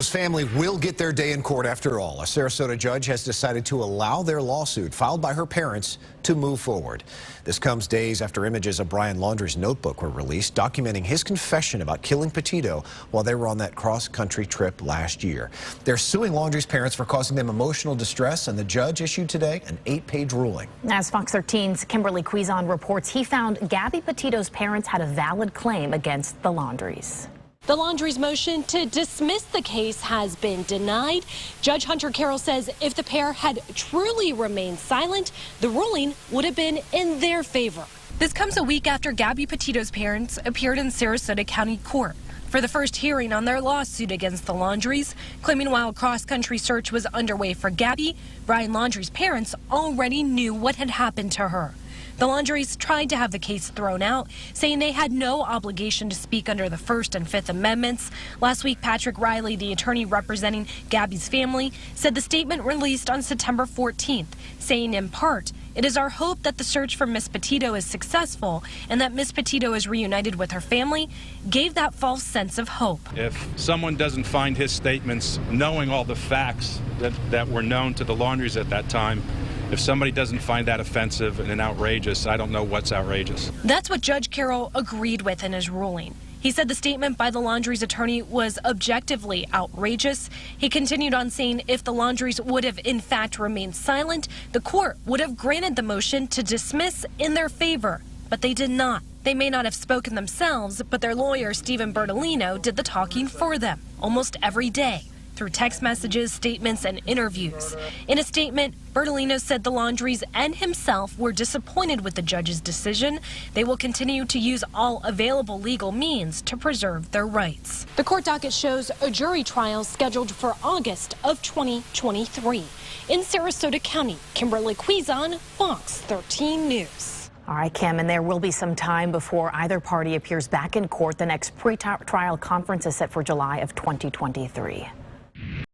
His family will get their day in court after all. A Sarasota judge has decided to allow their lawsuit filed by her parents to move forward. This comes days after images of Brian Laundrie's notebook were released, documenting his confession about killing Petito while they were on that cross-country trip last year. They're suing Laundrie's parents for causing them emotional distress, and the judge issued today an 8-page ruling. As Fox 13's Kimberly Quizon reports, he found Gabby Petito's parents had a valid claim against the Laundries. The Laundrie's motion to dismiss the case has been denied. Judge Hunter Carroll says if the pair had truly remained silent, the ruling would have been in their favor. This comes a week after Gabby Petito's parents appeared in Sarasota County Court for the first hearing on their lawsuit against the Laundries, claiming while a cross-country search was underway for Gabby, Brian Laundrie's parents already knew what had happened to her. The Laundries tried to have the case thrown out, saying they had no obligation to speak under the First and Fifth Amendments. Last week, Patrick Riley, the attorney representing Gabby's family, said the statement released on September 14th, saying in part, "It is our hope that the search for Miss Petito is successful and that Miss Petito is reunited with her family," gave that false sense of hope. If someone doesn't find his statements, knowing all the facts that were known to the Laundries at that time, if somebody doesn't find that offensive and outrageous, I don't know what's outrageous. That's what Judge Carroll agreed with in his ruling. He said the statement by the Laundries attorney was objectively outrageous. He continued on saying if the Laundries would have in fact remained silent, the court would have granted the motion to dismiss in their favor, but they did not. They may not have spoken themselves, but their lawyer, Stephen Bertolino, did the talking for them almost every day, through text messages, statements, and interviews. In a statement, Bertolino said the Laundries and himself were disappointed with the judge's decision. They will continue to use all available legal means to preserve their rights. The court docket shows a jury trial scheduled for August of 2023. In Sarasota County, Kimberly Quizon, Fox 13 News. All right, Kim, and there will be some time before either party appears back in court. The next pre-trial conference is set for July of 2023.